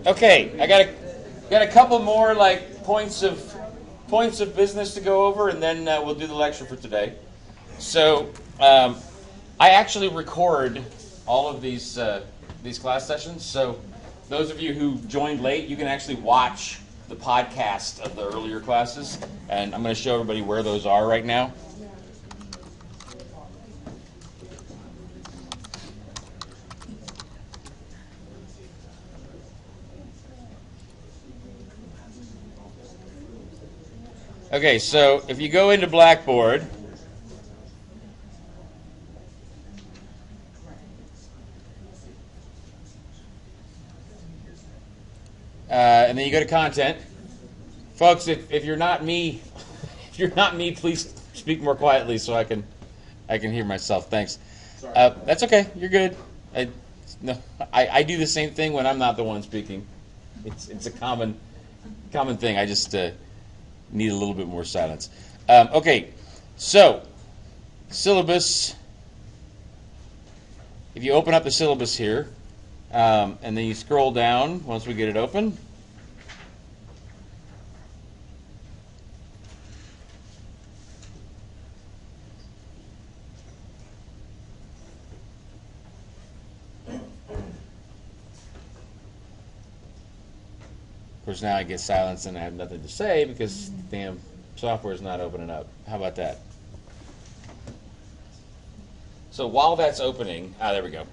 Okay, I got a couple more like points of business to go over, and then we'll do the lecture for today. So I actually record all of these class sessions. So those of you who joined late, you can actually watch the podcast of the earlier classes, and I'm going to show everybody where those are right now. Okay, so if you go into Blackboard, and then you go to content, folks. If you're not me, please speak more quietly so I can hear myself. Thanks. That's okay. You're good. I do the same thing when I'm not the one speaking. It's a common thing. I just need a little bit more silence. Okay, so syllabus. If you open up the syllabus here, and then you scroll down once we get it open. Of course, now I get silence and I have nothing to say because damn software is not opening up. How about that? So while that's opening, there we go.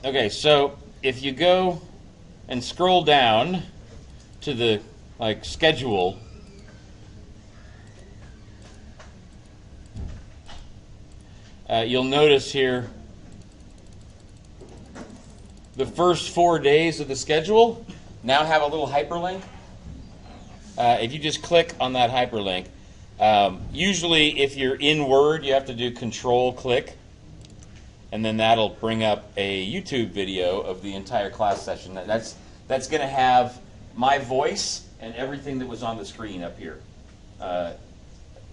Okay, so if you go and scroll down to the schedule, you'll notice here the first 4 days of the schedule now have a little hyperlink. If you just click on that hyperlink, usually if you're in Word, you have to do Control-click, and then that'll bring up a YouTube video of the entire class session. That's going to have my voice and everything that was on the screen up here.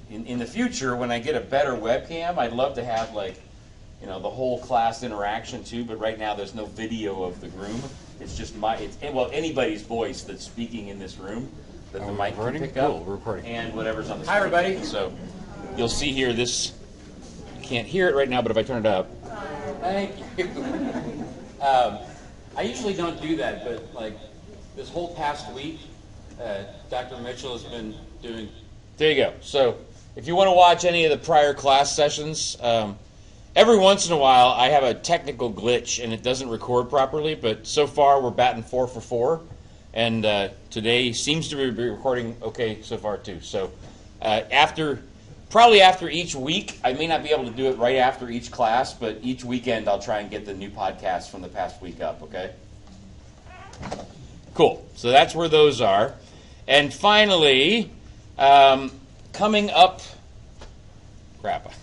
In the future, when I get a better webcam, I'd love to have the whole class interaction too. But right now, there's no video of the room. It's just anybody's voice that's speaking in this room that the mic can pick up, and whatever's on the screen. Hi, everybody. So you'll see here this. You can't hear it right now, but if I turn it up. Thank you. I usually don't do that, but this whole past week, Dr. Mitchell has been doing. There you go. So if you want to watch any of the prior class sessions, every once in a while I have a technical glitch and it doesn't record properly. But so far we're batting 4 for 4, and today seems to be recording okay so far too. So Probably after each week, I may not be able to do it right after each class, but each weekend I'll try and get the new podcast from the past week up, okay? Cool. So that's where those are. And finally, coming up, crap,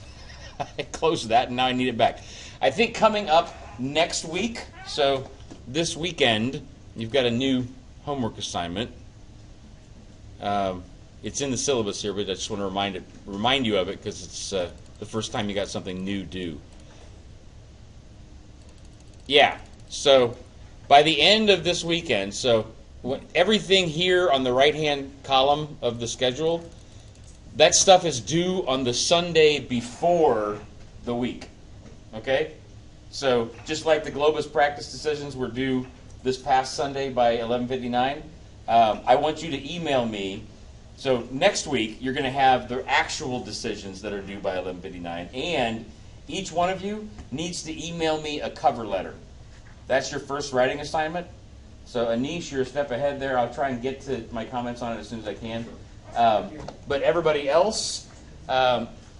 I closed that and now I need it back. I think coming up next week, so this weekend, you've got a new homework assignment. It's in the syllabus here, but I just want to remind you of it because it's the first time you got something new due. Yeah, so by the end of this weekend, so everything here on the right-hand column of the schedule, that stuff is due on the Sunday before the week, okay? So just like the Globus practice decisions were due this past Sunday by 11:59, I want you to email me. So next week, you're going to have the actual decisions that are due by 11:59, and each one of you needs to email me a cover letter. That's your first writing assignment. So Anish, you're a step ahead there. I'll try and get to my comments on it as soon as I can. But everybody else,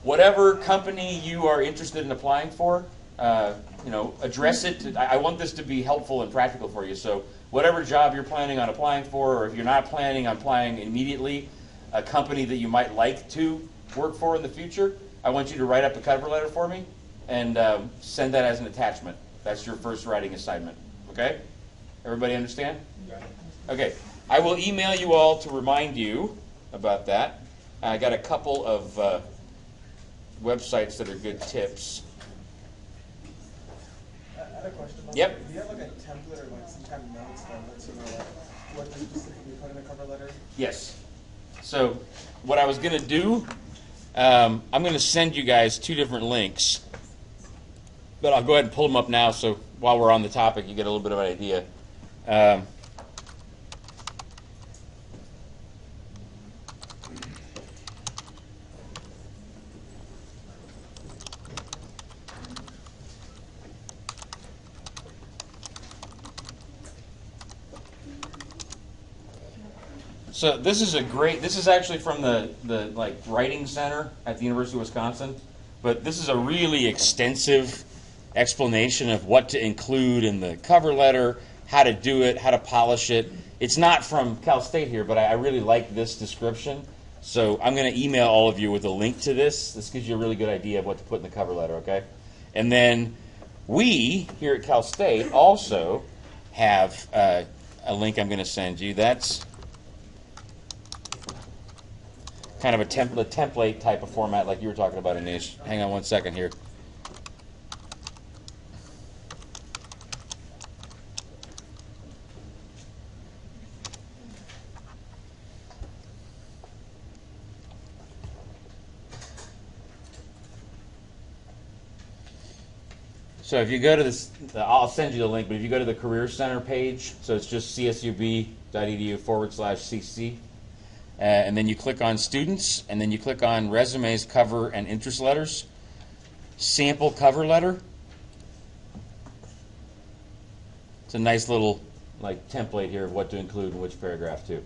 whatever company you are interested in applying for, address it. I want this to be helpful and practical for you. So whatever job you're planning on applying for, or if you're not planning on applying immediately, a company that you might like to work for in the future, I want you to write up a cover letter for me and send that as an attachment. That's your first writing assignment. Okay? Everybody understand? Okay. I will email you all to remind you about that. I got a couple of websites that are good tips. I had a question about Yep. that. Do you have a template or some kind of notes that lets you know Yes. So what I was going to do, I'm going to send you guys 2 different links, but I'll go ahead and pull them up now so while we're on the topic you get a little bit of an idea. So this is this is actually from the writing center at the University of Wisconsin, but this is a really extensive explanation of what to include in the cover letter, how to do it, how to polish it. It's not from Cal State here, but I really like this description. So I'm going to email all of you with a link to this. This gives you a really good idea of what to put in the cover letter, okay? And then we here at Cal State also have a link I'm going to send you. That's kind of a template type of format like you were talking about, Anish. Hang on one second here. So if you go to this, I'll send you the link, but if you go to the Career Center page, so it's just csub.edu/cc, and then you click on Students, and then you click on Resumes, Cover, and Interest Letters, Sample Cover Letter. It's a nice little template here of what to include in which paragraph too.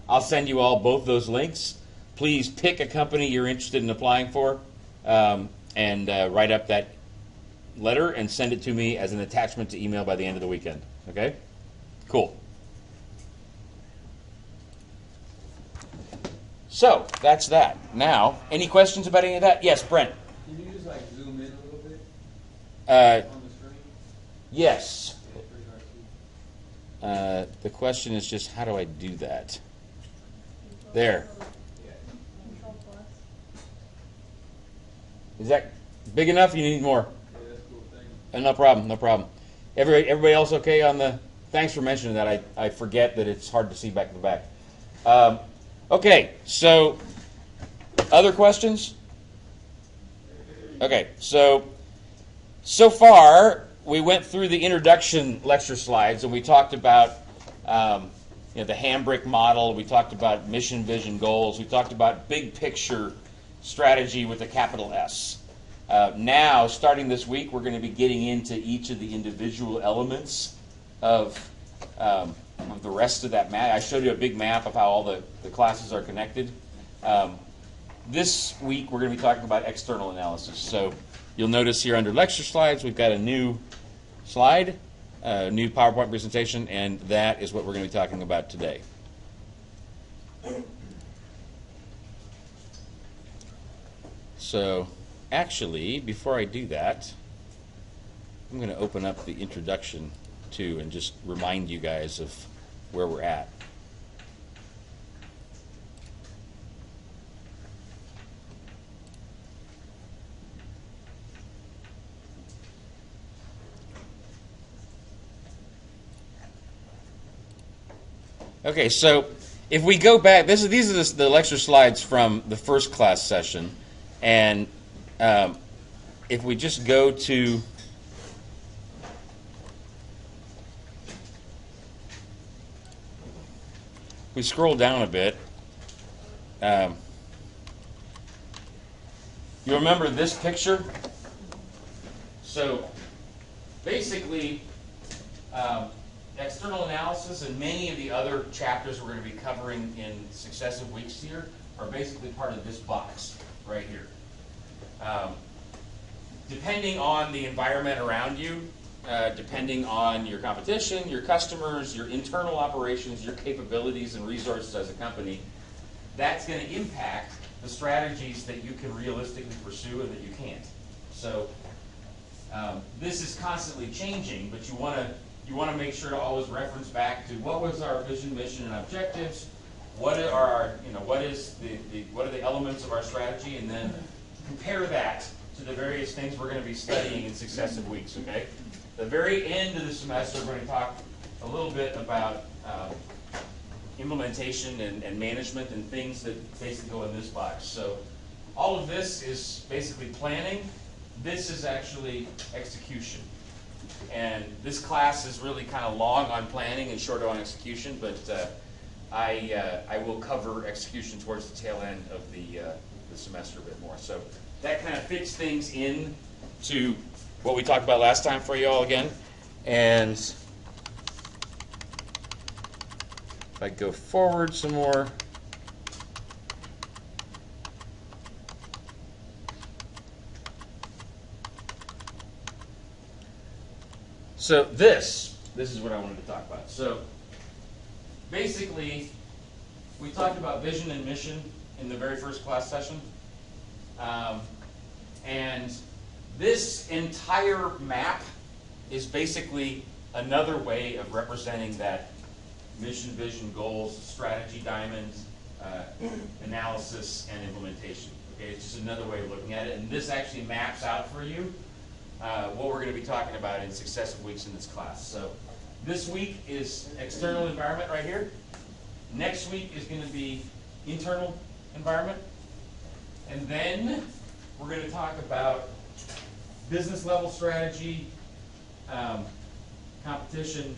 I'll send you all both those links. Please pick a company you're interested in applying for, and write up that letter and send it to me as an attachment to email by the end of the weekend. Okay? Cool. So, that's that. Now, any questions about any of that? Yes, Brent. Can you just zoom in a little bit on the screen? Yes. The question is just, how do I do that? There. Is that big enough? You need more? Yeah, that's cool. Thank you. No problem, no problem. Everybody else okay on the... Thanks for mentioning that. I forget that it's hard to see back to back. Okay, so other questions? Okay, so far we went through the introduction lecture slides and we talked about the handbrake model. We talked about mission, vision, goals. We talked about big picture strategy with a capital S. Now, starting this week, we're going to be getting into each of the individual elements of the rest of that map. I showed you a big map of how all the classes are connected. This week, we're going to be talking about external analysis. So you'll notice here under lecture slides, we've got a new slide, a new PowerPoint presentation, and that is what we're going to be talking about today. So actually, before I do that, I'm going to open up the introduction too and just remind you guys of where we're at. Okay, so if we go back, these are the lecture slides from the first class session, and if we just go to we scroll down a bit, you remember this picture? So basically, external analysis and many of the other chapters we're going to be covering in successive weeks here are basically part of this box right here. Depending on the environment around you, depending on your competition, your customers, your internal operations, your capabilities and resources as a company, that's going to impact the strategies that you can realistically pursue and that you can't. So this is constantly changing, but you want to make sure to always reference back to what was our vision, mission, and objectives. What are our, what are the elements of our strategy, and then compare that to the various things we're going to be studying in successive weeks. Okay. The very end of the semester, we're going to talk a little bit about implementation and management and things that basically go in this box. So all of this is basically planning. This is actually execution. And this class is really kind of long on planning and short on execution, but I will cover execution towards the tail end of the semester a bit more. So that kind of fits things in to what we talked about last time for you all again. And if I go forward some more, so this is what I wanted to talk about. So basically, we talked about vision and mission in the very first class session. And this entire map is basically another way of representing that mission, vision, goals, strategy diamond, analysis, and implementation. Okay, it's just another way of looking at it. And this actually maps out for you what we're going to be talking about in successive weeks in this class. So this week is external environment right here. Next week is going to be internal environment. And then we're going to talk about business level strategy, competition,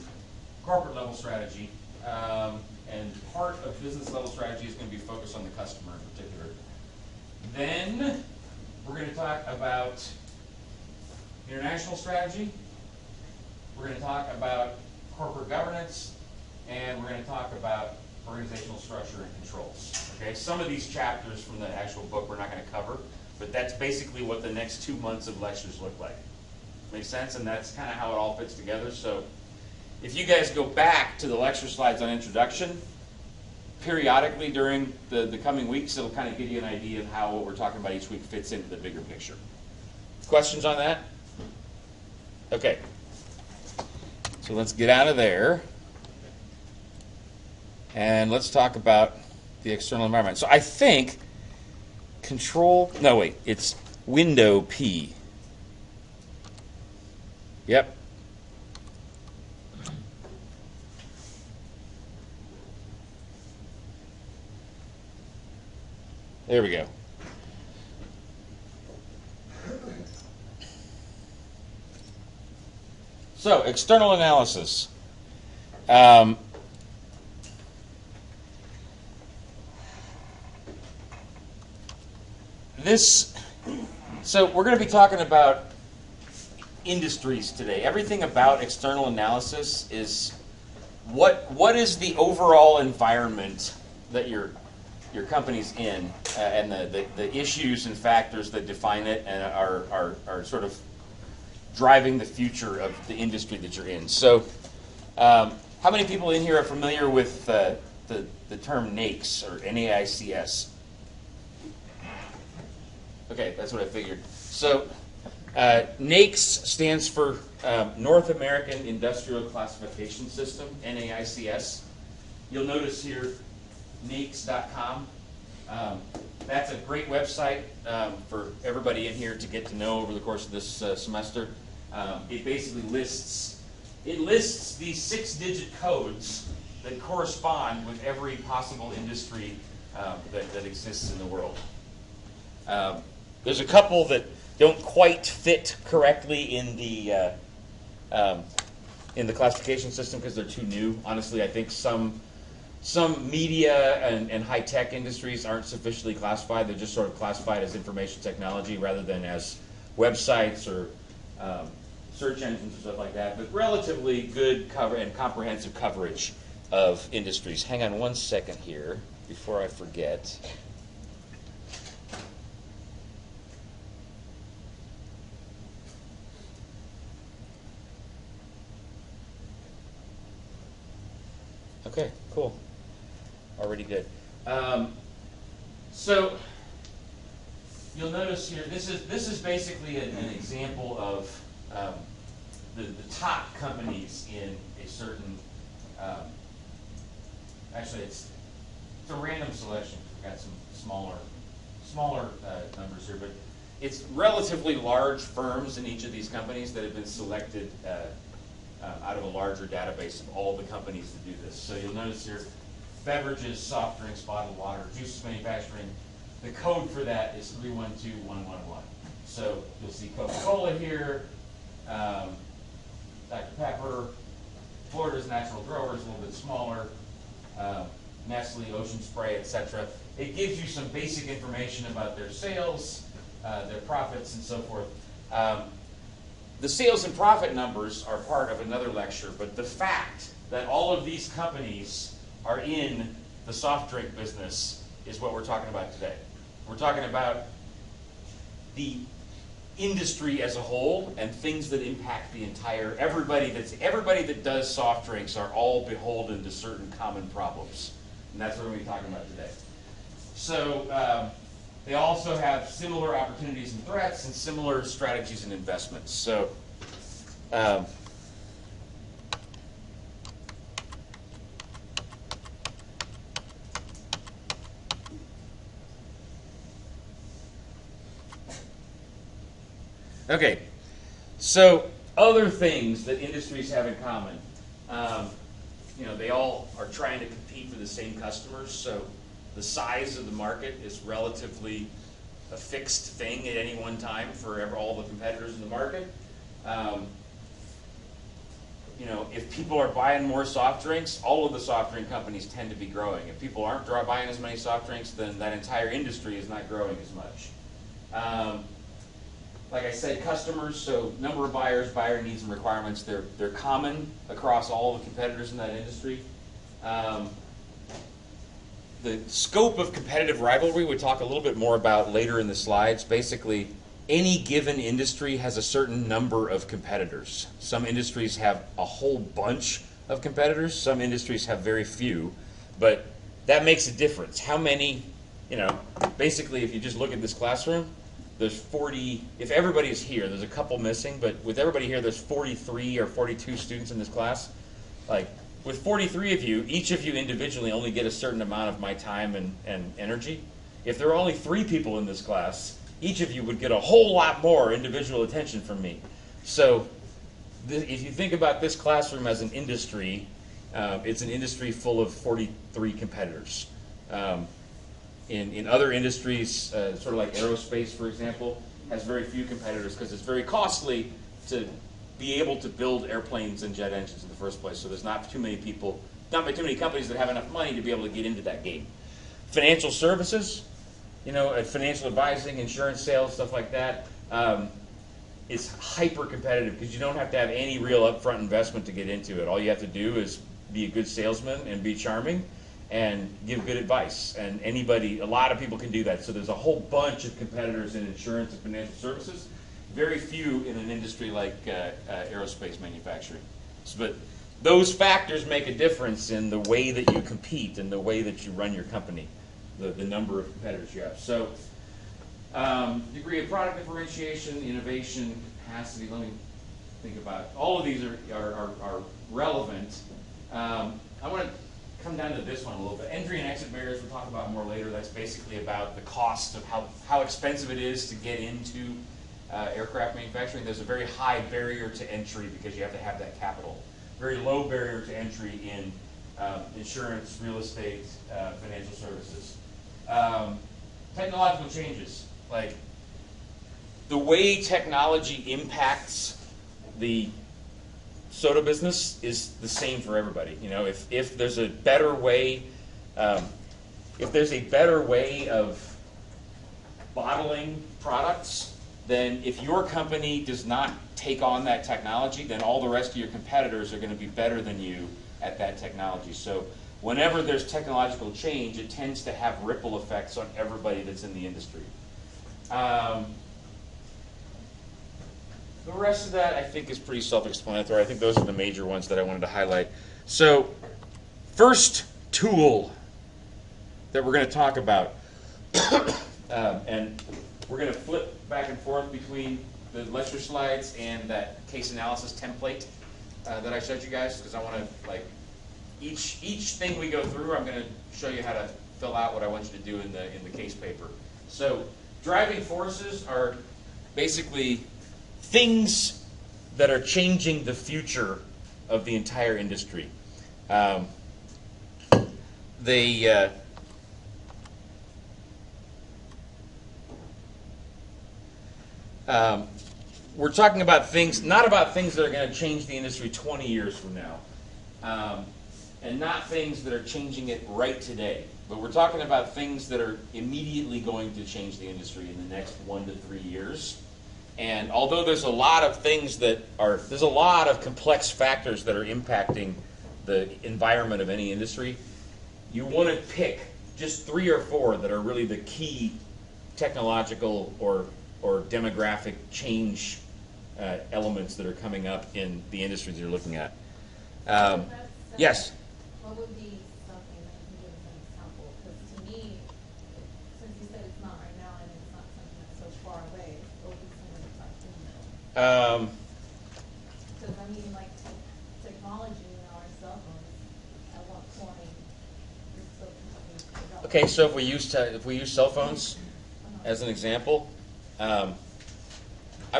corporate level strategy, and part of business level strategy is going to be focused on the customer in particular. Then we're going to talk about international strategy. We're going to talk about corporate governance, and we're going to talk about organizational structure and controls. Okay, some of these chapters from the actual book we're not going to cover, but that's basically what the next 2 months of lectures look like. Make sense? And that's kind of how it all fits together. So if you guys go back to the lecture slides on introduction, periodically during the coming weeks, it'll kind of give you an idea of how what we're talking about each week fits into the bigger picture. Questions on that? Okay. So let's get out of there. And let's talk about the external environment. So I think it's window P. Yep. There we go. So, external analysis. So we're going to be talking about industries today. Everything about external analysis is what is the overall environment that your company's in, and the issues and factors that define it and are sort of driving the future of the industry that you're in. So how many people in here are familiar with the term NAICS or NAICS? Okay, that's what I figured. So NAICS stands for North American Industrial Classification System, NAICS. You'll notice here NAICS.com. That's a great website for everybody in here to get to know over the course of this semester. It basically lists these 6-digit codes that correspond with every possible industry that exists in the world. There's a couple that don't quite fit correctly in the classification system because they're too new. Honestly, I think some media and high-tech industries aren't sufficiently classified. They're just sort of classified as information technology rather than as websites or search engines or stuff like that. But relatively good cover and comprehensive coverage of industries. Hang on one second here before I forget. Okay, cool. Already good. So you'll notice here, this is basically an example of the top companies in a certain. Actually, it's a random selection. We've got some smaller numbers here, but it's relatively large firms in each of these companies that have been selected out of a larger database of all the companies that do this. So you'll notice here, beverages, soft drinks, bottled water, juices manufacturing, the code for that is 312111. So you'll see Coca-Cola here, Dr. Pepper, Florida's Natural Growers, a little bit smaller, Nestle, Ocean Spray, etc. It gives you some basic information about their sales, their profits, and so forth. The sales and profit numbers are part of another lecture, but the fact that all of these companies are in the soft drink business is what we're talking about today. We're talking about the industry as a whole and things that impact the entire, everybody that does soft drinks are all beholden to certain common problems. And that's what we're going to be talking about today. So they also have similar opportunities and threats and similar strategies and investments. So okay, so other things that industries have in common. They all are trying to compete for the same customers, so the size of the market is relatively a fixed thing at any one time for all the competitors in the market. If people are buying more soft drinks, all of the soft drink companies tend to be growing. If people aren't buying as many soft drinks, then that entire industry is not growing as much. Like I said, customers, so number of buyers, buyer needs and requirements, they're common across all the competitors in that industry. The scope of competitive rivalry we talk a little bit more about later in the slides. Basically, any given industry has a certain number of competitors. Some industries have a whole bunch of competitors. Some industries have very few. But that makes a difference. How many, basically if you just look at this classroom, there's 40, if everybody is here, there's a couple missing, but with everybody here, there's 43 or 42 students in this class. Like, with 43 of you, each of you individually only get a certain amount of my time and energy. If there were only 3 people in this class, each of you would get a whole lot more individual attention from me. So if you think about this classroom as an industry, it's an industry full of 43 competitors. In other industries, sort of like aerospace, for example, has very few competitors because it's very costly to be able to build airplanes and jet engines in the first place. So there's not too many people, not too many companies that have enough money to be able to get into that game. Financial services, financial advising, insurance sales, stuff like that, is hyper competitive because you don't have to have any real upfront investment to get into it. All you have to do is be a good salesman and be charming and give good advice. And a lot of people can do that. So there's a whole bunch of competitors in insurance and financial services. Very few in an industry like aerospace manufacturing. But those factors make a difference in the way that you compete and the way that you run your company, the number of competitors you have. So degree of product differentiation, innovation, capacity. Let me think about, all of these are relevant. I want to come down to this one a little bit. Entry and exit barriers we'll talk about more later. That's basically about the cost of how expensive it is to get into aircraft manufacturing. There's a very high barrier to entry because you have to have that capital. Very low barrier to entry in insurance, real estate, financial services. Technological changes, like the way technology impacts the soda business is the same for everybody. If there's a better way, of bottling products, then if your company does not take on that technology, then all the rest of your competitors are going to be better than you at that technology. So whenever there's technological change, it tends to have ripple effects on everybody that's in the industry. The rest of that, I think, is pretty self-explanatory. I think those are the major ones that I wanted to highlight. So first tool that we're going to talk about, and we're going to flip back and forth between the lecture slides and that case analysis template that I showed you guys, because I want to, each thing we go through, I'm going to show you how to fill out what I want you to do in the case paper. So driving forces are basically things that are changing the future of the entire industry. the we're talking about things, not about things that are going to change the industry 20 years from now, and not things that are changing it right today. But we're talking about things that are immediately going to change the industry in the next 1 to 3 years. And although there's a lot of things there's a lot of complex factors that are impacting the environment of any industry, you want to pick just 3 or 4 that are really the key technological or demographic change elements that are coming up in the industries you're looking at. Yes? What would be something that you can give as an example? Because to me, since you said it's not right now and it's not something that's so far away, what would be something to start thinking about? Because I mean, like technology, our cell phones, at what point is so developed? Okay, so if we use cell phones as an example, I'm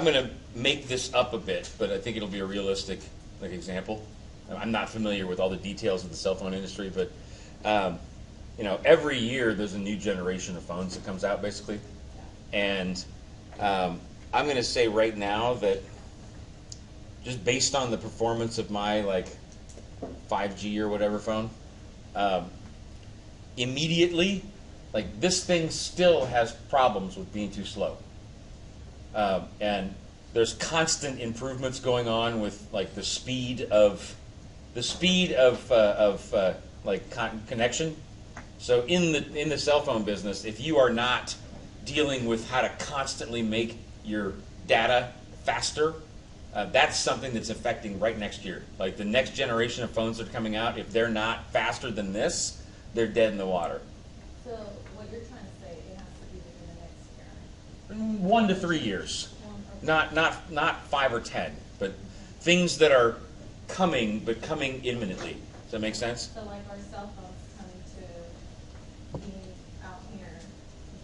going to make this up a bit, but I think it'll be a realistic example. I'm not familiar with all the details of the cell phone industry, but every year there's a new generation of phones that comes out, basically. And I'm going to say right now that just based on the performance of my 5G or whatever phone, immediately, this thing still has problems with being too slow. And there's constant improvements going on with the speed of connection. So in the cell phone business, if you are not dealing with how to constantly make your data faster, that's something that's affecting right next year. Like the next generation of phones that are coming out, if they're not faster than this, they're dead in the water. So what you're trying to say, it has to be within the next year? 1 to 3 years. Not 5 or 10, but things that are coming imminently. Does that make sense? So like our cell phones coming to being out here,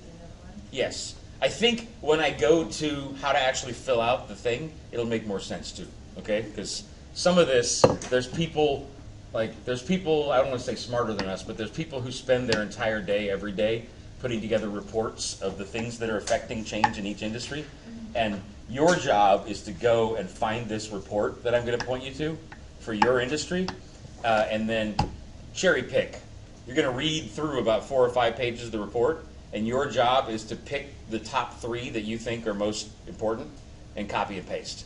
being another one? Yes. I think when I go to how to actually fill out the thing, it'll make more sense too. Okay? Because some of this, there's people, I don't want to say smarter than us, but there's people who spend their entire day, every day, putting together reports of the things that are affecting change in each industry. And your job is to go and find this report that I'm going to point you to for your industry, and then cherry pick. You're going to read through about 4 or 5 pages of the report, and your job is to pick the top 3 that you think are most important and copy and paste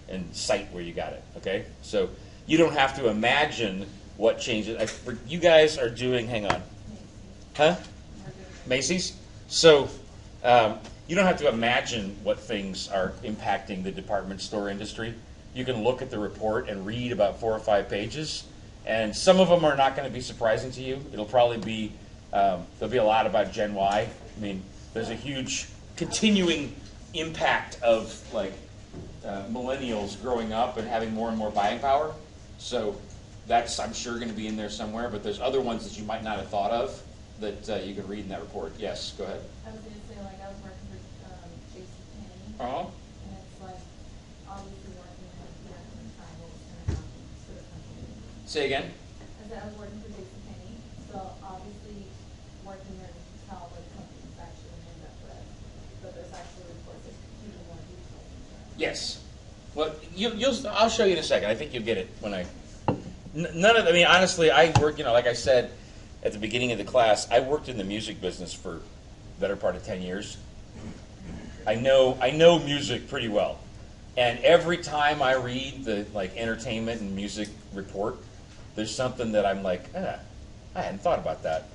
and cite where you got it, okay? So you don't have to imagine what changes. You guys are doing, hang on. Huh? Macy's? So you don't have to imagine what things are impacting the department store industry. You can look at the report and read about 4 or 5 pages, and some of them are not going to be surprising to you. It'll probably be, there'll be a lot about Gen Y. I mean, there's a huge continuing impact of millennials growing up and having more and more buying power. So that's, I'm sure, going to be in there somewhere, but there's other ones that you might not have thought of that you can read in that report. Yes, go ahead. I was going to say, I was working for JCPenney, Uh-huh. and it's obviously working with and trying what was going to happen to the company. Say again? I said I was working for JCPenney, so obviously working there to tell what companies actually end up with, but there's actually reports that even more details into that. Yes. Well, I'll show you in a second. I think you'll get it when honestly, I work, like I said at the beginning of the class, I worked in the music business for the better part of 10 years. I know music pretty well. And every time I read the entertainment and music report, there's something that I'm I hadn't thought about that.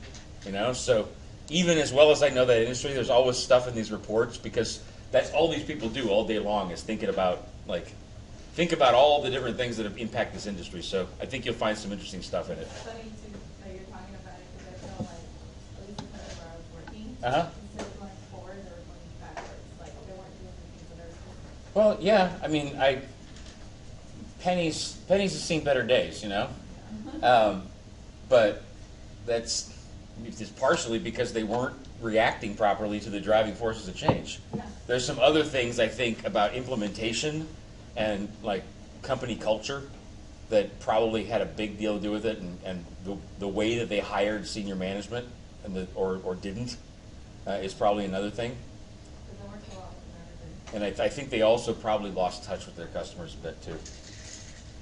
So even as well as I know that industry, there's always stuff in these reports, because that's all these people do all day long is think about all the different things that impact this industry. So I think you'll find some interesting stuff in it. It's funny too that you're talking about it, because I feel at least where I was working, Uh-huh. instead of going forward, they were going backwards. They weren't doing the things that they were supposed to. Well, yeah. Pennies have seen better days, but that's just partially because they weren't reacting properly to the driving forces of change. Yeah. There's some other things I think about implementation and company culture that probably had a big deal to do with it, and the way that they hired senior management or didn't is probably another thing. And I think they also probably lost touch with their customers a bit too.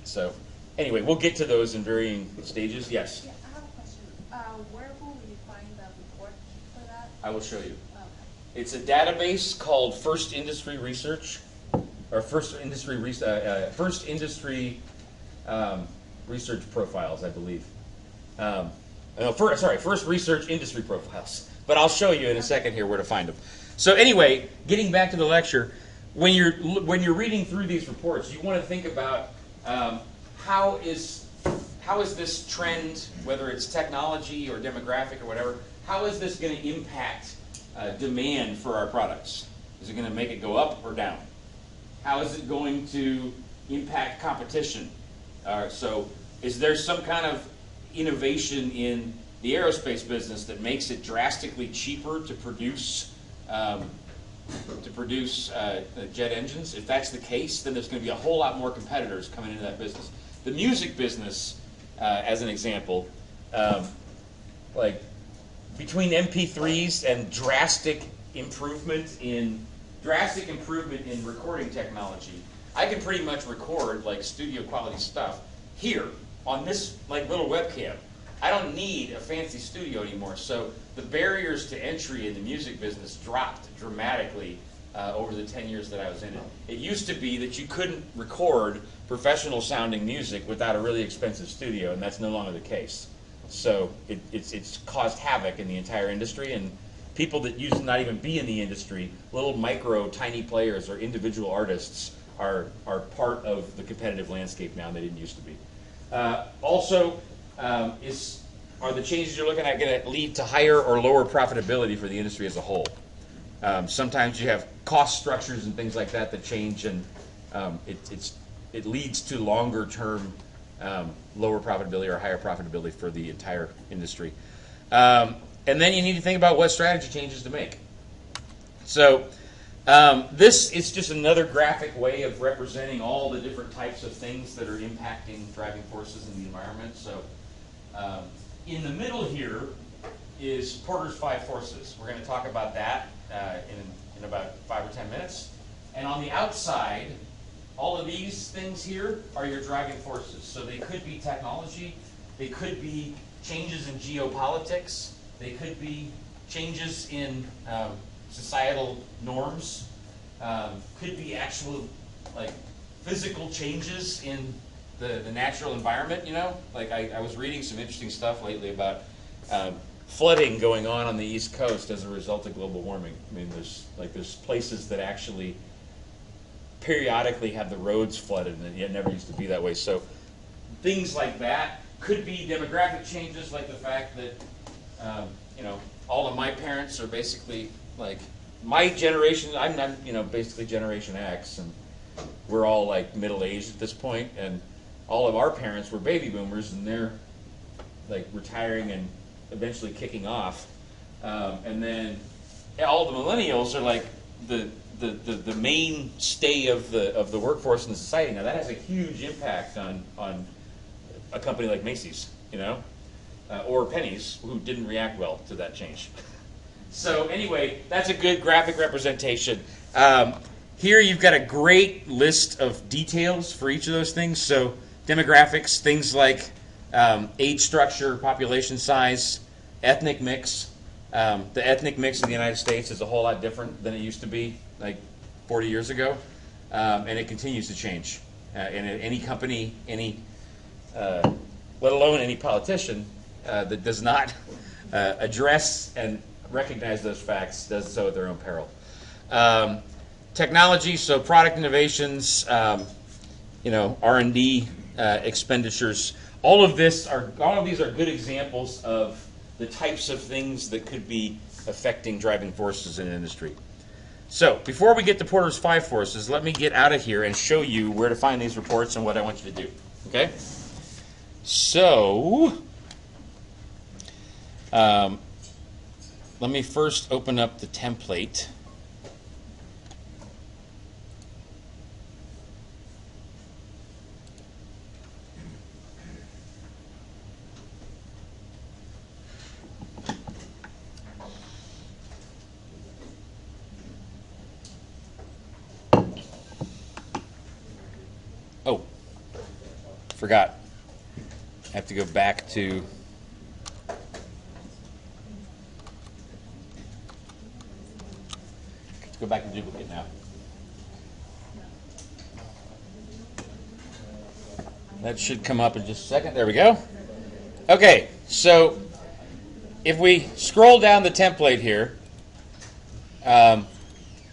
So anyway, we'll get to those in varying stages. Yes? Yeah, I have a question. Where will we find the report for that? I will show you. Okay. It's a database called First Industry Research, or First Industry Research Profiles, I believe. First Research Industry Profiles. But I'll show you in a second here where to find them. So anyway, getting back to the lecture, when you're reading through these reports, you want to think about how is this trend, whether it's technology or demographic or whatever, how is this going to impact demand for our products? Is it going to make it go up or down? How is it going to impact competition? So is there some kind of innovation in the aerospace business that makes it drastically cheaper to produce jet engines? If that's the case, then there's going to be a whole lot more competitors coming into that business. The music business, as an example, like between MP3s and drastic improvement in recording technology, I can pretty much record like studio quality stuff here on this like little webcam. I don't need a fancy studio anymore. So the barriers to entry in the music business dropped dramatically over the 10 years that I was in it. It used to be that you couldn't record professional sounding music without a really expensive studio, and that's no longer the case. So it's caused havoc in the entire industry, and people that used to not even be in the industry, little micro tiny players or individual artists are part of the competitive landscape now. They didn't used to be. Are the changes you're looking at going to lead to higher or lower profitability for the industry as a whole? Sometimes you have cost structures and things like that change, and it leads to longer term lower profitability or higher profitability for the entire industry. And then you need to think about what strategy changes to make. So this is just another graphic way of representing all the different types of things that are impacting driving forces in the environment. So in the middle here is Porter's 5 forces. We're going to talk about that in about 5 or 10 minutes. And on the outside, all of these things here are your driving forces. So they could be technology, they could be changes in geopolitics, they could be changes in societal norms, could be actual like physical changes in the natural environment, you know? Like I was reading some interesting stuff lately about flooding going on the East Coast as a result of global warming. I mean, there's places that actually periodically have the roads flooded, and it never used to be that way. So things like that could be demographic changes, like the fact that all of my parents are basically like my generation. I'm basically Generation X, and we're all like middle aged at this point, and all of our parents were baby boomers, and they're like retiring and eventually kicking off, and then all the millennials are like the mainstay of the workforce in the society. Now that has a huge impact on a company like Macy's, or Penny's, who didn't react well to that change. So anyway, that's a good graphic representation. Here you've got a great list of details for each of those things. So demographics, things like age structure, population size, ethnic mix. The ethnic mix in the United States is a whole lot different than it used to be like 40 years ago, and it continues to change. And any company, let alone any politician that does not address and recognize those facts does so at their own peril. Technology, so product innovations, R&D expenditures. All of these are good examples of the types of things that could be affecting driving forces in an industry. So before we get to Porter's 5 forces, let me get out of here and show you where to find these reports and what I want you to do. Okay? So let me first open up the template. forgot. I have to go back to. Go back to duplicate now. That should come up in just a second. There we go. Okay, so if we scroll down the template here,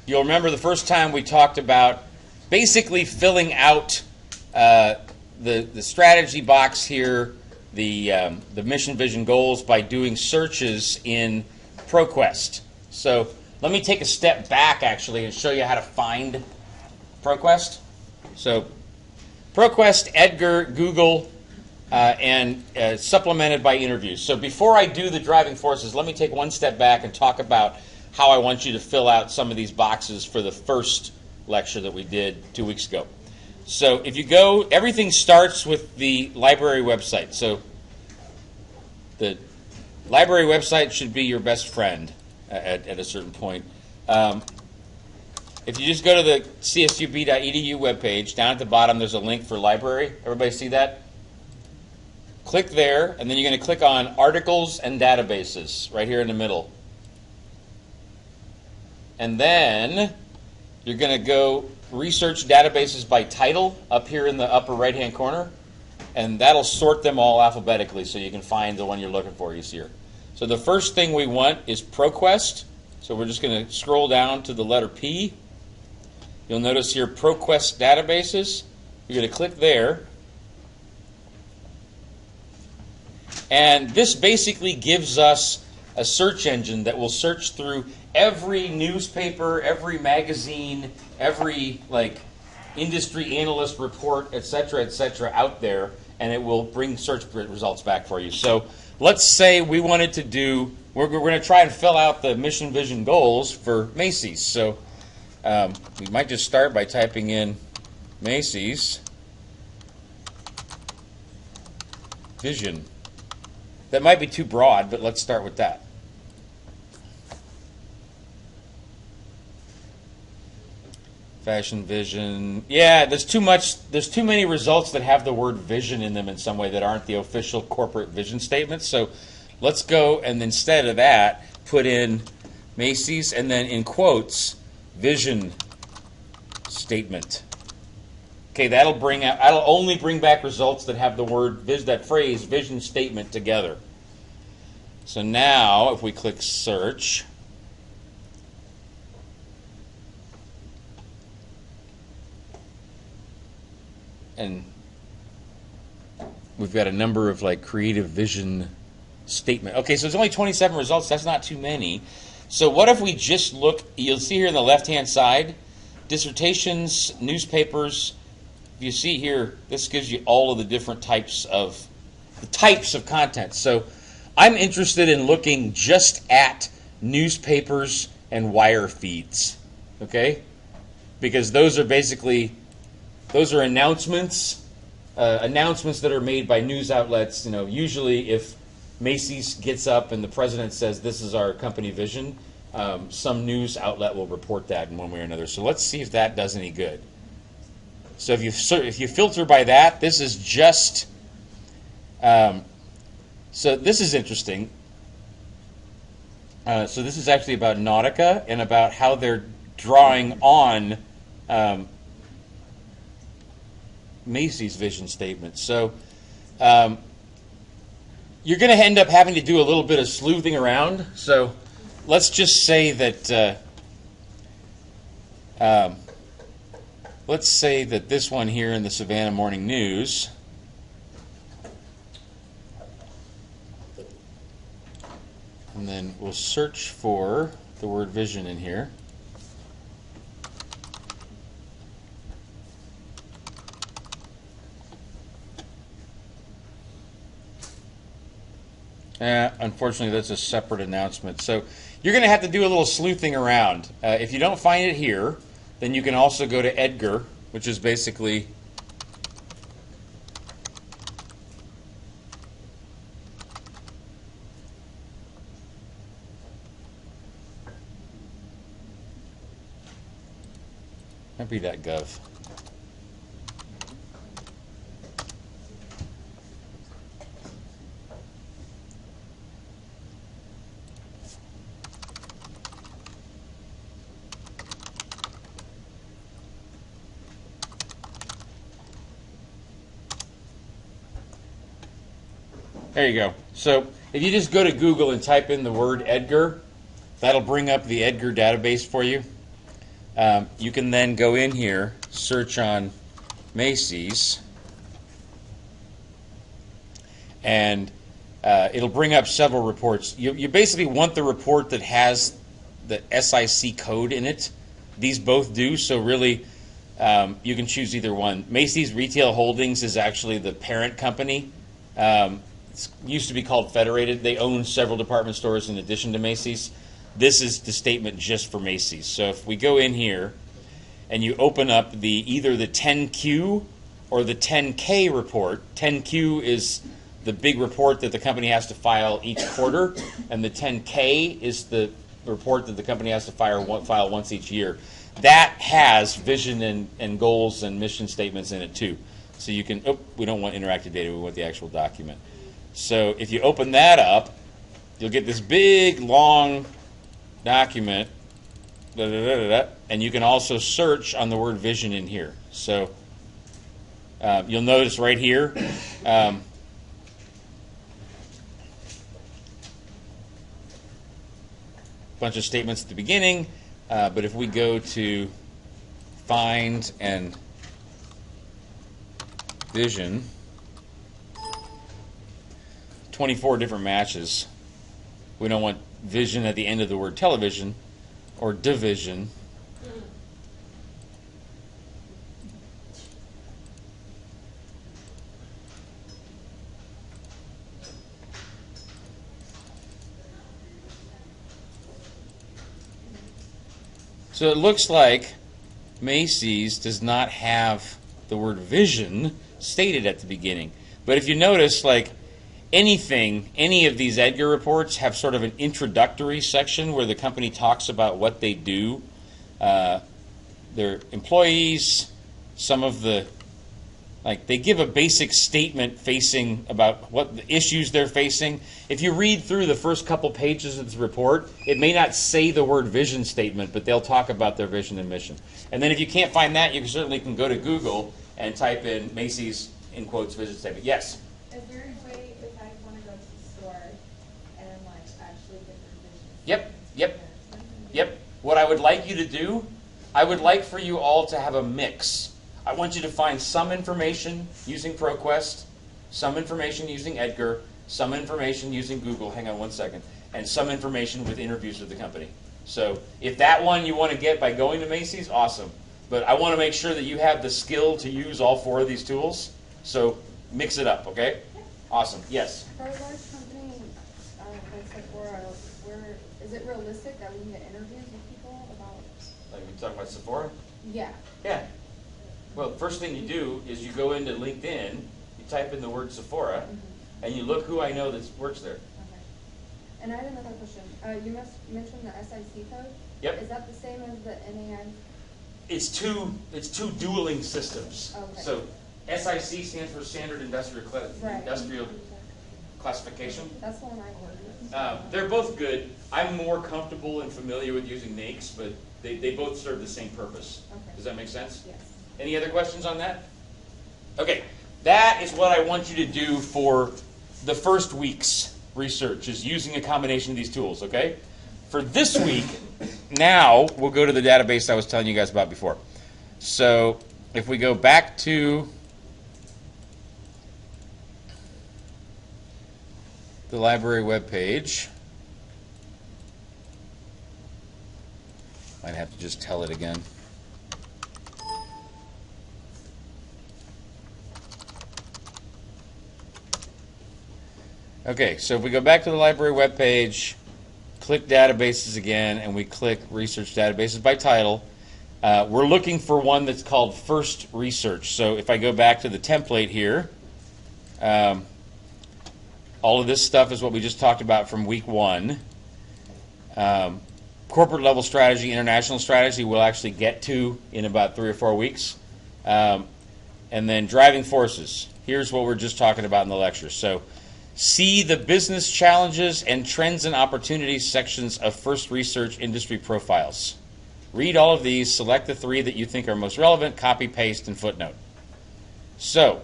you'll remember the first time we talked about basically filling out the strategy box here, the mission, vision, goals by doing searches in ProQuest. So let me take a step back actually and show you how to find ProQuest. So ProQuest, Edgar, Google, and supplemented by interviews. So before I do the driving forces, let me take one step back and talk about how I want you to fill out some of these boxes for the first lecture that we did 2 weeks ago. So if you go, everything starts with the library website. So the library website should be your best friend at a certain point. If you just go to the csub.edu webpage, down at the bottom there's a link for library. Everybody see that? Click there, and then you're going to click on Articles and Databases right here in the middle. And then you're going to go Research Databases by Title up here in the upper right-hand corner, and that'll sort them all alphabetically so you can find the one you're looking for. You see here. So the first thing we want is ProQuest. So we're just going to scroll down to the letter P. You'll notice here ProQuest Databases. You're going to click there. And this basically gives us a search engine that will search through every newspaper, every magazine, every industry analyst report, et cetera, out there, and it will bring search results back for you. So let's say we wanted to do, we're going to try and fill out the mission, vision, goals for Macy's. So we might just start by typing in Macy's vision. That might be too broad, but let's start with that. Fashion vision. Yeah, there's too many results that have the word vision in them in some way that aren't the official corporate vision statements. So let's go and instead of that, put in Macy's and then in quotes, vision statement. Okay, that'll only bring back results that have the word, that phrase, vision statement together. So now, if we click search, and we've got a number of creative vision statement. Okay, so it's only 27 results. That's not too many. So what if we just look, you'll see here on the left-hand side, dissertations, newspapers. If you see here, this gives you all of the different types of content. So I'm interested in looking just at newspapers and wire feeds, okay? Because those are announcements that are made by news outlets. Usually if Macy's gets up and the president says this is our company vision, some news outlet will report that in one way or another. So let's see if that does any good. So if you filter by that, this is just. So this is interesting. So this is actually about Nautica and about how they're drawing on Macy's vision statement. So you're going to end up having to do a little bit of sleuthing around. So let's just say that. Let's say that this one here in the Savannah Morning News and then we'll search for the word vision in here. Unfortunately, that's a separate announcement. So you're going to have to do a little sleuthing around. If you don't find it here, then you can also go to Edgar, which is basically might be that gov. There you go. So if you just go to Google and type in the word Edgar, that'll bring up the Edgar database for you. You can then go in here, search on Macy's, and it'll bring up several reports. You basically want the report that has the SIC code in it. These both do, so really you can choose either one. Macy's Retail Holdings is actually the parent company. It used to be called Federated. They own several department stores in addition to Macy's. This is the statement just for Macy's. So if we go in here and you open up either the 10Q or the 10K report, 10Q is the big report that the company has to file each quarter, and the 10K is the report that the company has to file once each year. That has vision and goals and mission statements in it too. So you can, we don't want interactive data, we want the actual document. So if you open that up, you'll get this big, long document, and you can also search on the word vision in here. So you'll notice right here, bunch of statements at the beginning, but if we go to find and vision, 24 different matches. We don't want vision at the end of the word television or division. So it looks like Macy's does not have the word vision stated at the beginning. But if you notice, like any of these Edgar reports have sort of an introductory section where the company talks about what they do, their employees, some of the, like they give a basic statement facing about what the issues they're facing. If you read through the first couple pages of this report, it may not say the word vision statement, but they'll talk about their vision and mission. And then if you can't find that, you certainly can go to Google and type in Macy's, in quotes, vision statement. Yes? Is there any way if I want to go to the store and like actually get their vision? Yep. What I would like you to do, I would like for you all to have a mix. I want you to find some information using ProQuest, some information using Edgar, some information using Google, hang on one second, and some information with interviews with the company. So if that one you want to get by going to Macy's, awesome. But I want to make sure that you have the skill to use all four of these tools. So mix it up, okay? Awesome. Yes? For a large company like Sephora, is it realistic that we can get interviews with people about? Like we talking about Sephora? Yeah. Yeah. Well, first thing you do is you go into LinkedIn, you type in the word Sephora, and you look who I know that works there. Okay. And I had another question. You mentioned the SIC code. Yep. Is that the same as the NAI? It's two dueling systems. Okay. So SIC stands for Standard Industrial Right. Classification. That's the one I ordered. They're both good. I'm more comfortable and familiar with using NAICS, but they both serve the same purpose. Okay. Does that make sense? Yes. Any other questions on that? Okay, that is what I want you to do for the first week's research, is using a combination of these tools, okay? For this week, now we'll go to the database I was telling you guys about before. So if we go back to the library webpage, might have to just tell it again. Okay, so if we go back to the library webpage, click databases again, and we click research databases by title, we're looking for one that's called first research. So if I go back to the template here, all of this stuff is what we just talked about from week 1. Corporate level strategy, international strategy, we'll actually get to in about 3 or 4 weeks. And then driving forces. Here's what we're just talking about in the lecture. So see the business challenges and trends and opportunities sections of first research industry profiles. Read all of these, select the 3 that you think are most relevant, copy, paste, and footnote. So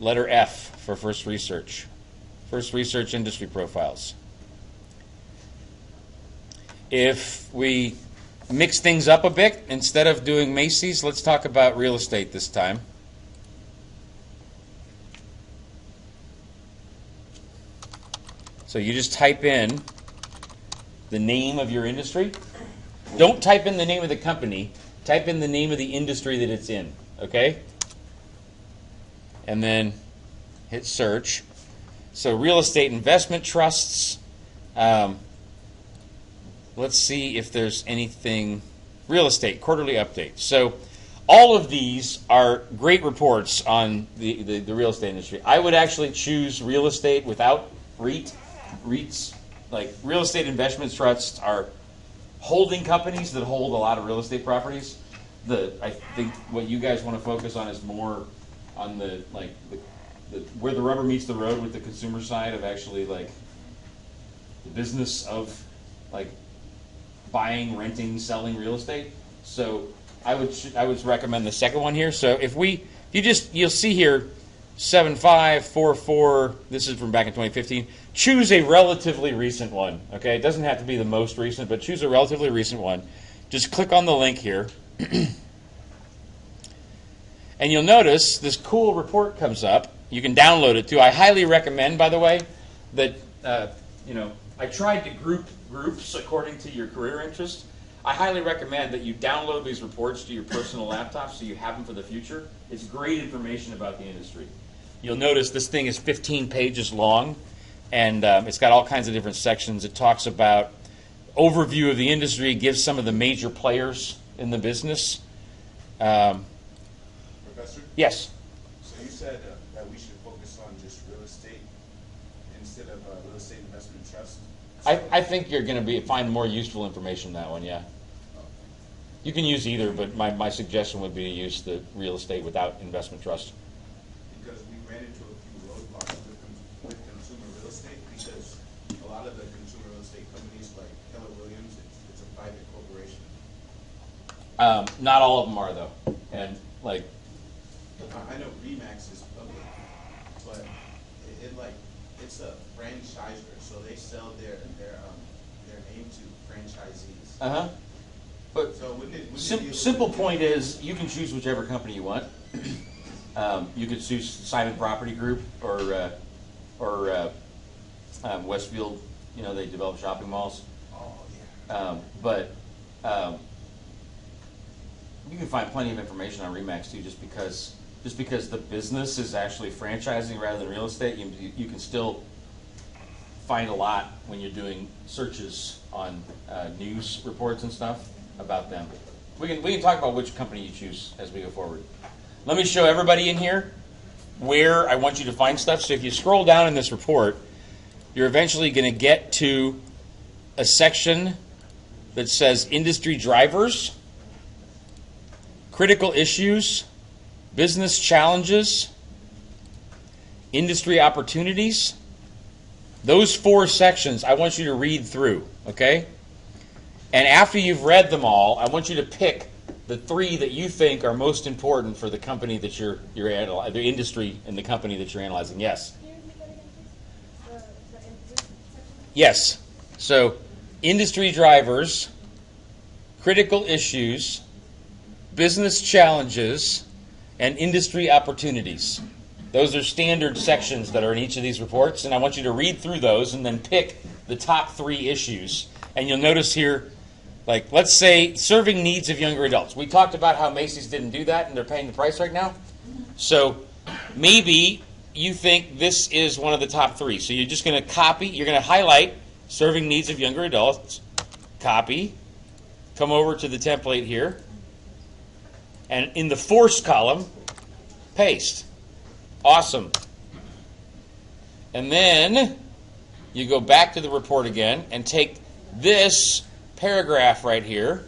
letter F for First Research. First Research industry profiles. If we mix things up a bit, instead of doing Macy's, let's talk about real estate this time. So you just type in the name of your industry. Don't type in the name of the company. Type in the name of the industry that it's in, okay? And then hit search. So real estate investment trusts. Let's see if there's anything. Real estate, quarterly update. So all of these are great reports on the real estate industry. I would actually choose real estate without REIT. REITs, like real estate investment trusts, are holding companies that hold a lot of real estate properties. I think what you guys want to focus on is more on the where the rubber meets the road with the consumer side of actually like the business of like buying, renting, selling real estate. So I would recommend the second one here. So you'll see here 7544. This is from back in 2015. Choose a relatively recent one. Okay, it doesn't have to be the most recent, but choose a relatively recent one. Just click on the link here, and you'll notice this cool report comes up. You can download it too. I highly recommend, by the way, that I tried to group groups according to your career interest. I highly recommend that you download these reports to your personal laptop so you have them for the future. It's great information about the industry. You'll notice this thing is 15 pages long, and it's got all kinds of different sections. It talks about overview of the industry, gives some of the major players in the business. Professor? Yes? So you said that we should focus on just real estate instead of real estate investment trust? I think you're going to find more useful information in that one, yeah. You can use either, but my suggestion would be to use the real estate without investment trust. Because we ran into a few roadblocks with consumer real estate, because a lot of the consumer real estate companies like Keller Williams, it's a private corporation. Not all of them are, though. And like, I know Remax is public, but it's a franchiser, so they sell their name to franchisees. uh-huh. But So wouldn't it be simple point is you can choose whichever company you want. You could choose Simon Property Group or Westfield. They develop shopping malls. Oh yeah. But you can find plenty of information on Remax too. Just because the business is actually franchising rather than real estate, you can still find a lot when you're doing searches on news reports and stuff about them. We can talk about which company you choose as we go forward. Let me show everybody in here where I want you to find stuff. So if you scroll down in this report, you're eventually going to get to a section that says industry drivers, critical issues, business challenges, industry opportunities. Those 4 sections I want you to read through, okay? And after you've read them all, I want you to pick the 3 that you think are most important for the company that you're analyzing, the industry and the company that you're analyzing. Yes? Yes. So, industry drivers, critical issues, business challenges, and industry opportunities. Those are standard sections that are in each of these reports, and I want you to read through those and then pick the top 3 issues. And you'll notice here, like, let's say serving needs of younger adults. We talked about how Macy's didn't do that and they're paying the price right now. So maybe you think this is one of the top 3. So you're just going to copy, you're going to highlight serving needs of younger adults, copy, come over to the template here, and in the force column, paste. Awesome. And then you go back to the report again and take this paragraph right here,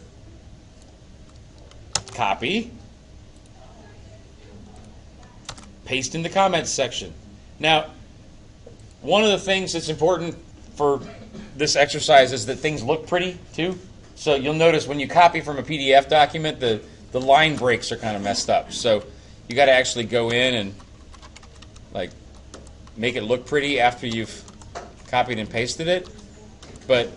copy, paste in the comments section. Now, one of the things that's important for this exercise is that things look pretty too. So you'll notice when you copy from a PDF document, the line breaks are kind of messed up. So you got to actually go in and like make it look pretty after you've copied and pasted it. But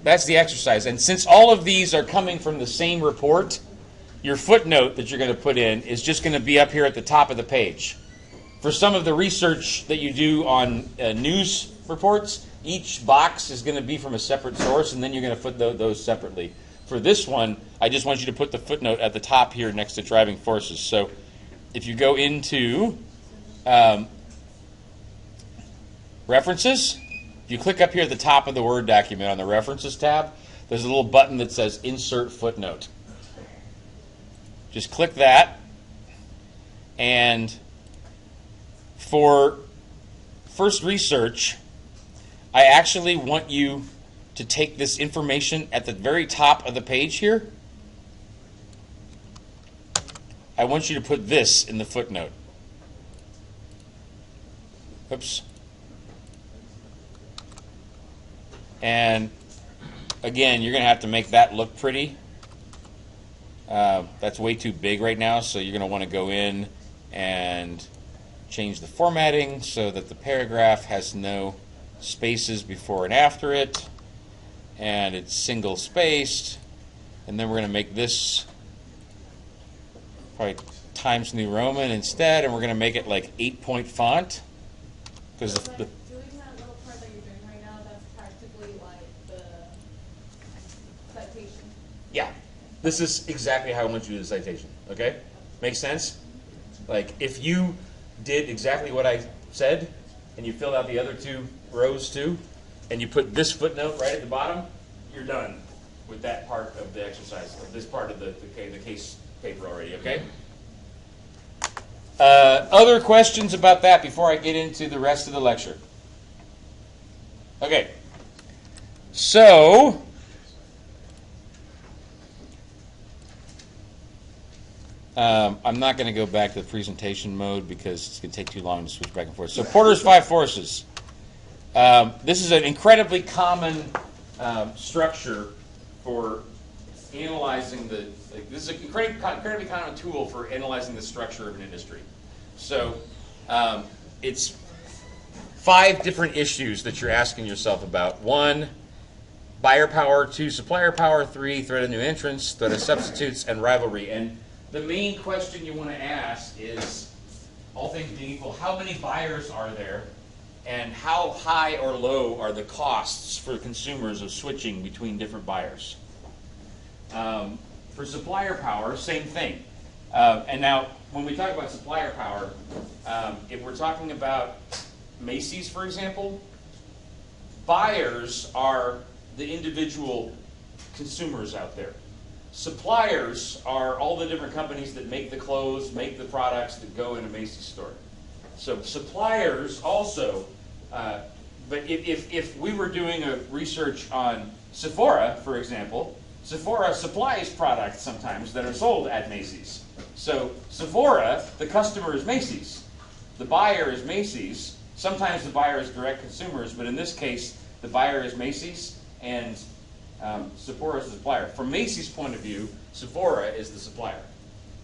that's the exercise. And since all of these are coming from the same report, your footnote that you're going to put in is just going to be up here at the top of the page. For some of the research that you do on news reports, each box is going to be from a separate source, and then you're going to footnote those separately. For this one, I just want you to put the footnote at the top here next to driving forces. So if you go into references, if you click up here at the top of the Word document on the References tab, there's a little button that says Insert Footnote. Just click that, and for first research, I actually want you to take this information at the very top of the page here. I want you to put this in the footnote. Oops. And again, you're going to have to make that look pretty. That's way too big right now, so you're going to want to go in and change the formatting so that the paragraph has no spaces before and after it, and it's single spaced. And then we're going to make this probably Times New Roman instead, and we're going to make it like 8-point font because the Doing that little part that you're doing right now, that's practically like the citation. yeah, this is exactly how I want you to do the citation. Okay, makes sense? Like if you did exactly what I said, and you filled out the other two rows too, and you put this footnote right at the bottom, you're done with that part of the exercise, of this part of the case paper already, okay? Other questions about that before I get into the rest of the lecture? Okay, so I'm not going to go back to the presentation mode because it's going to take too long to switch back and forth. So Porter's five forces. This is an incredibly common structure for analyzing this is an incredibly common tool for analyzing the structure of an industry. So it's 5 different issues that you're asking yourself about. 1, buyer power. 2, supplier power. 3, threat of new entrants, threat of substitutes, and rivalry. And the main question you want to ask is, all things being equal, how many buyers are there, and how high or low are the costs for consumers of switching between different buyers? For supplier power, same thing. And now, when we talk about supplier power, if we're talking about Macy's, for example, buyers are the individual consumers out there. Suppliers are all the different companies that make the clothes, make the products that go in a Macy's store. So suppliers also, but if we were doing a research on Sephora, for example, Sephora supplies products sometimes that are sold at Macy's. So Sephora, the customer is Macy's. The buyer is Macy's. Sometimes the buyer is direct consumers, but in this case, the buyer is Macy's and Sephora is the supplier. From Macy's point of view, Sephora is the supplier.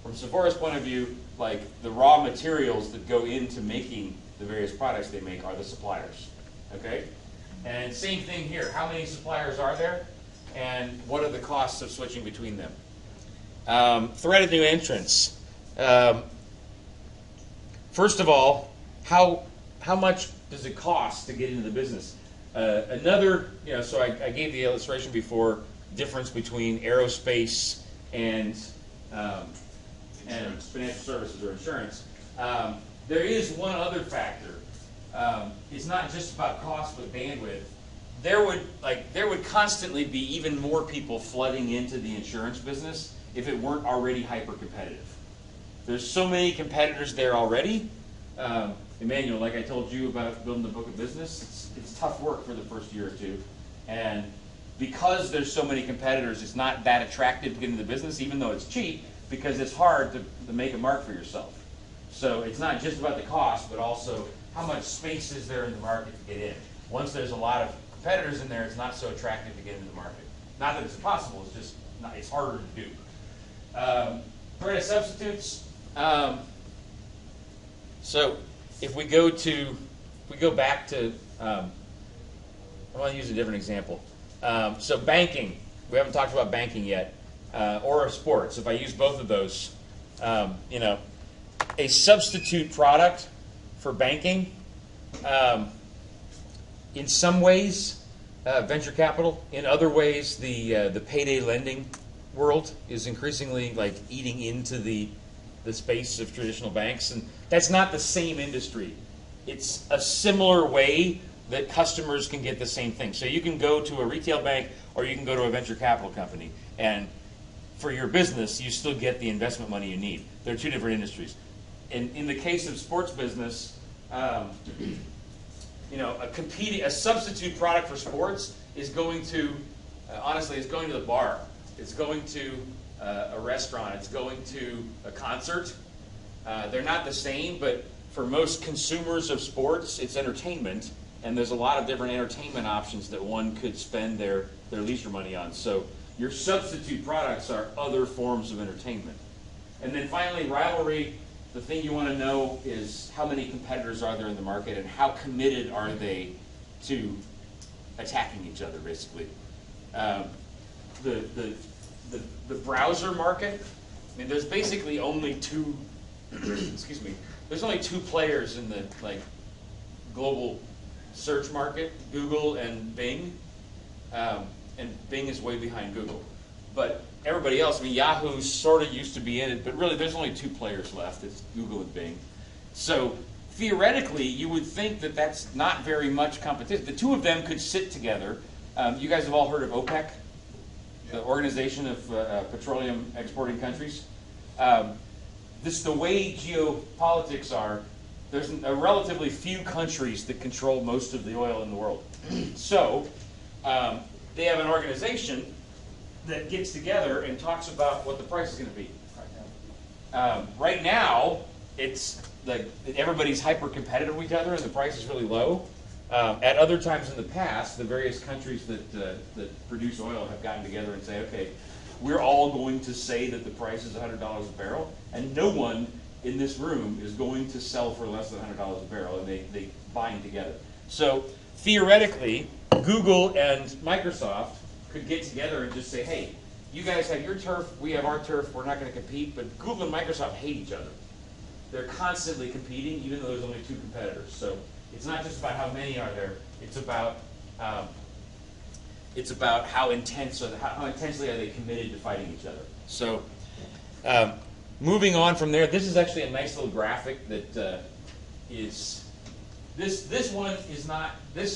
From Sephora's point of view, like the raw materials that go into making the various products they make are the suppliers. Okay? And same thing here. How many suppliers are there? And what are the costs of switching between them? Threat of new entrants. First of all, how much does it cost to get into the business? So I gave the illustration before, difference between aerospace and financial services or insurance. There is one other factor. It's not just about cost, but bandwidth. There would constantly be even more people flooding into the insurance business if it weren't already hyper-competitive. There's so many competitors there already. Emmanuel, like I told you about building the book of business, it's tough work for the first year or two. And because there's so many competitors, it's not that attractive to get into the business, even though it's cheap, because it's hard to make a mark for yourself. So it's not just about the cost, but also how much space is there in the market to get in. Once there's a lot of competitors in there, it's not so attractive to get into the market. Not that it's impossible, it's just it's harder to do. Threat of substitutes. So if we go back to, I want to use a different example. So banking, we haven't talked about banking yet, or sports. If I use both of those, a substitute product for banking, in some ways, venture capital. In other ways, the payday lending world is increasingly like eating into the space of traditional banks, and that's not the same industry. It's a similar way that customers can get the same thing. So you can go to a retail bank or you can go to a venture capital company, and for your business, you still get the investment money you need. They're two different industries. In the case of sports business, a substitute product for sports is going to, honestly, it's going to the bar. It's going to a restaurant. It's going to a concert. They're not the same, but for most consumers of sports, it's entertainment, and there's a lot of different entertainment options that one could spend their leisure money on. So your substitute products are other forms of entertainment. And then finally, rivalry. The thing you want to know is how many competitors are there in the market and how committed are they to attacking each other, basically. The browser market, I mean, there's basically only two, excuse me, there's only two players in the global search market, Google and Bing. And Bing is way behind Google. But everybody else, I mean, Yahoo sort of used to be in it, but really there's only two players left. It's Google and Bing. So theoretically, you would think that that's not very much competition. The two of them could sit together. You guys have all heard of OPEC, the Organization of Petroleum Exporting Countries. The way geopolitics are, there's a relatively few countries that control most of the oil in the world. So they have an organization that gets together and talks about what the price is going to be. Right now, it's like everybody's hyper competitive with each other, and the price is really low. At other times in the past, the various countries that produce oil have gotten together and say, okay, we're all going to say that the price is $100 a barrel, and no one in this room is going to sell for less than $100 a barrel, and they bind together. So theoretically, Google and Microsoft could get together and just say, hey, you guys have your turf, we have our turf, we're not going to compete, but Google and Microsoft hate each other. They're constantly competing, even though there's only two competitors. So it's not just about how many are there, it's about how intensely are they committed to fighting each other. So moving on from there, this is actually a nice little graphic that this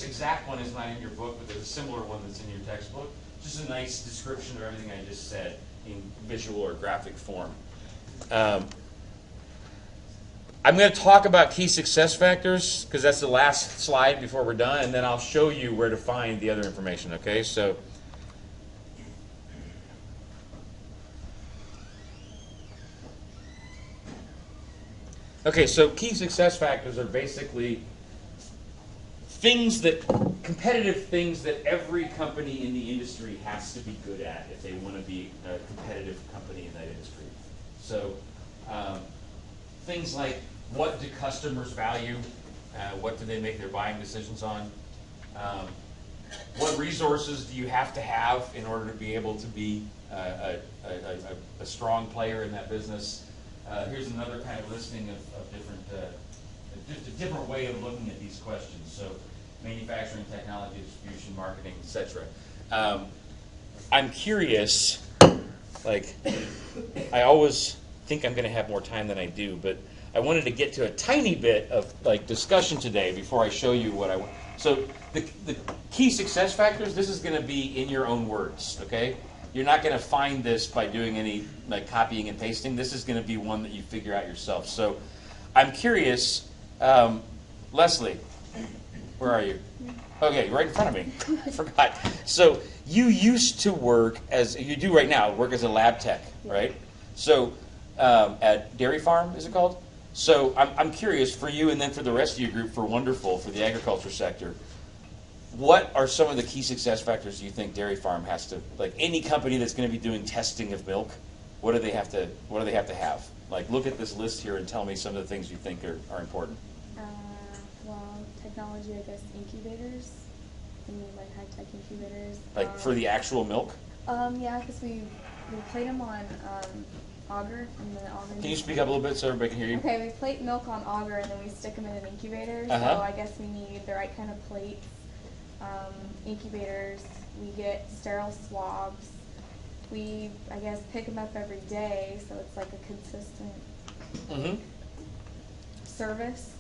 exact one is not in your book, but there's a similar one that's in your textbook. Just a nice description of everything I just said in visual or graphic form. I'm going to talk about key success factors because that's the last slide before we're done, and then I'll show you where to find the other information. Okay, so key success factors are basically competitive things that every company in the industry has to be good at if they want to be a competitive company in that industry. So things like, what do customers value? What do they make their buying decisions on? What resources do you have to have in order to be able to be a strong player in that business? Here's another kind of listing of different, just a different way of looking at these questions. So manufacturing, technology, distribution, marketing, etc. I'm curious, I always think I'm going to have more time than I do, but I wanted to get to a tiny bit of discussion today before I show you what I want. So the key success factors, this is going to be in your own words, okay? You're not going to find this by doing any copying and pasting. This is going to be one that you figure out yourself. So I'm curious, Leslie, where are you? Okay, right in front of me. I forgot. So you used to work you do right now, work as a lab tech, right? So at Dairy Farm, is it called? So I'm curious for you and then for the rest of your group, for Wonderful, for the agriculture sector, what are some of the key success factors you think Dairy Farm has to, any company that's going to be doing testing of milk, what do they have to have? Like, look at this list here and tell me some of the things you think are important. Well, technology, I guess, incubators. We need like high-tech incubators. Like for the actual milk? Yeah, because we plate them on auger, and then the auger. Can you speak up a little bit so everybody can hear you? Okay, we plate milk on auger, and then we stick them in an incubator. Uh-huh. So I guess we need the right kind of plates, incubators. We get sterile swabs. We, I guess, pick them up every day, so it's like a consistent service.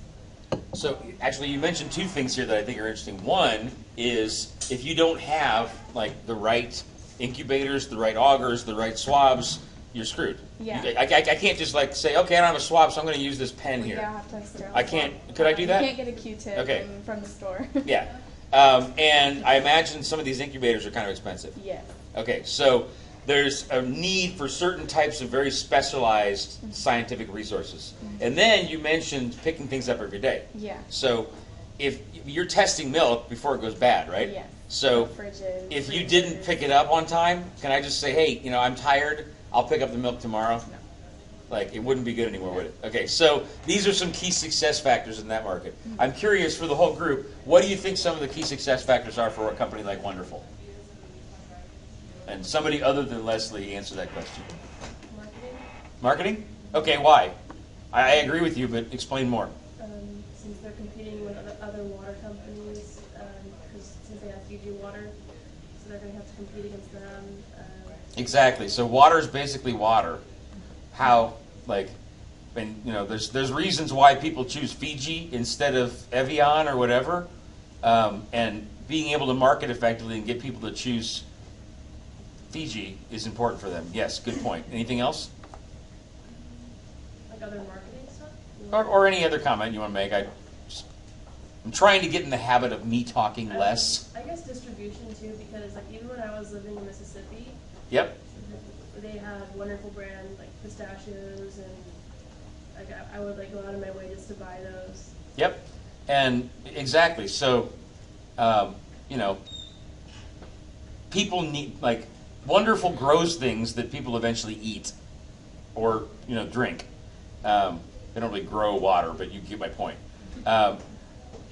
So actually, you mentioned two things here that I think are interesting. One is if you don't have like the right incubators, the right augers, the right swabs, you're screwed. Yeah. I can't just like say, okay, I don't have a swab, so I'm going to use this pen here. Yeah, I have to have sterile I can't. swab. Could I do that? You can't get a Q-tip Okay. from the store. Yeah. And I imagine some of these incubators are kind of expensive. Yes. Okay, so there's a need for certain types of very specialized scientific resources. And then you mentioned picking things up every day. Yeah. So if you're testing milk before it goes bad, right? Yes. So Fridges, if you freezers. didn't pick it up on time, can I just say, hey, I'm tired, I'll pick up the milk tomorrow? No. Like, it wouldn't be good anymore, would it? Okay, so these are some key success factors in that market. I'm curious for the whole group, what do you think some of the key success factors are for a company like Wonderful? And somebody other than Leslie answer that question. Marketing? Okay, why? I agree with you, but explain more. Since they're competing with other water companies, because since they have Fiji water, so they're going to have to compete against them. Exactly. So water is basically water. How, like, and there's reasons why people choose Fiji instead of Evian or whatever, and being able to market effectively and get people to choose Fiji is important for them. Yes, good point. Anything else? Like other marketing stuff? Or any other comment you want to make? I'm trying to get in the habit of me talking less. I guess distribution too, because like even when I was living in Mississippi, Yep. they had wonderful brands like pistachios, and like I would like go out of my way just to buy those. Yep. And exactly. So, people need, like, Wonderful grows things that people eventually eat or, drink. They don't really grow water, but you get my point.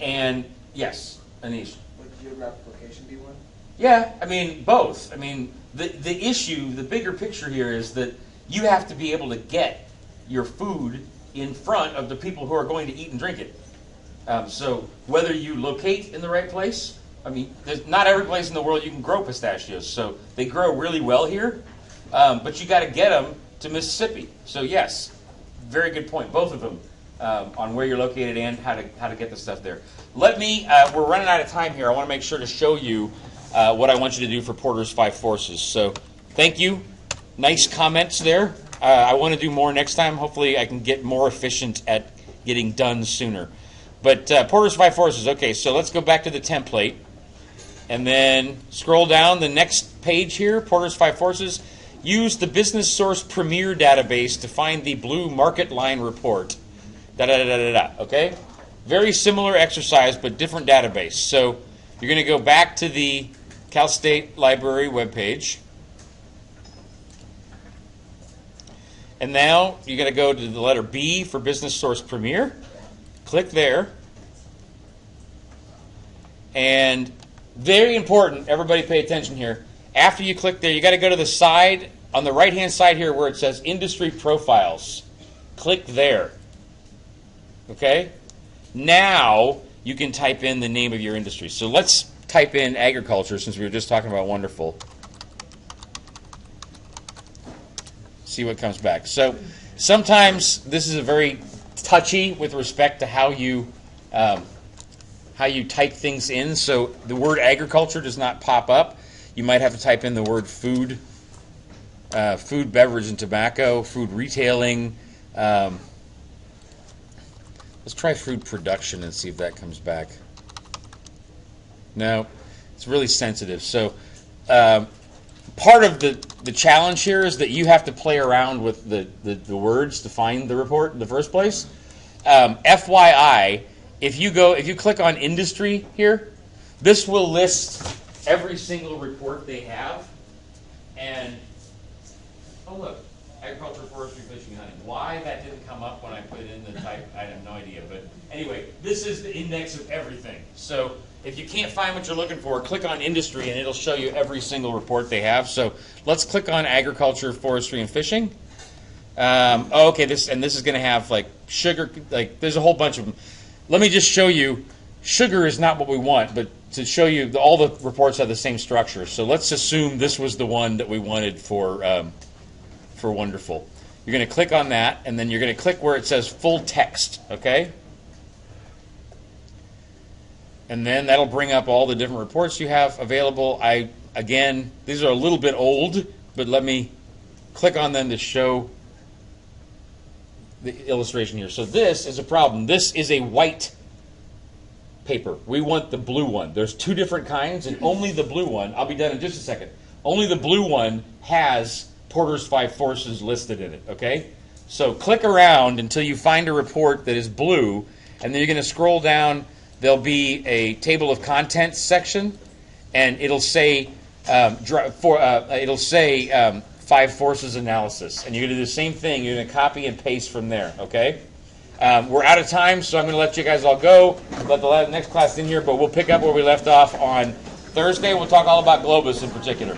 And yes, Anish. Would geographic location be one? Yeah, I mean, both. I mean, the issue, the bigger picture here is that you have to be able to get your food in front of the people who are going to eat and drink it. So whether you locate in the right place, I mean, there's not every place in the world you can grow pistachios, so they grow really well here, but you got to get them to Mississippi. So yes, very good point, both of them, on where you're located and how to get the stuff there. Let me, we're running out of time here. I want to make sure to show you what I want you to do for Porter's 5 Forces. So thank you. Nice comments there. I want to do more next time. Hopefully I can get more efficient at getting done sooner. But Porter's 5 Forces, okay, so let's go back to the template. And then scroll down the next page here, Porter's 5 Forces. Use the Business Source Premier database to find the blue market line report. Okay? Very similar exercise, but different database. So you're going to go back to the Cal State Library webpage. And now you're going to go to the letter B for Business Source Premier. Click there. And very important, everybody pay attention here. After you click there, you got to go to the side, on the right-hand side here where it says Industry Profiles. Click there. Okay? Now you can type in the name of your industry. So let's type in agriculture since we were just talking about Wonderful. See what comes back. So sometimes this is a very touchy with respect to how you type things in. So the word agriculture does not pop up. You might have to type in the word food, food, beverage, and tobacco, food retailing. Let's try food production and see if that comes back. No, it's really sensitive. So part of the challenge here is that you have to play around with the words to find the report in the first place. FYI, if you click on industry here, this will list every single report they have. And oh look, agriculture, forestry, fishing, hunting. Why that didn't come up when I put it in the type, I have no idea. But anyway, this is the index of everything. So if you can't find what you're looking for, click on industry and it'll show you every single report they have. So let's click on agriculture, forestry, and fishing. Okay, this is going to have like sugar, like there's a whole bunch of them. Let me just show you, sugar is not what we want, but to show you, all the reports have the same structure. So let's assume this was the one that we wanted for Wonderful. You're going to click on that, and then you're going to click where it says full text, okay? And then that'll bring up all the different reports you have available. Again, these are a little bit old, but let me click on them to show the illustration here. So this is a problem. This is a white paper. We want the blue one. There's two different kinds, and only the blue one, I'll be done in just a second, only the blue one has Porter's 5 forces listed in it, okay? So click around until you find a report that is blue, and then you're going to scroll down. There'll be a table of contents section, and it'll say 5 forces analysis, and you're going to do the same thing. You're going to copy and paste from there, okay? We're out of time, so I'm going to let you guys all go. Let the next class in here, but we'll pick up where we left off on Thursday. We'll talk all about Globus in particular.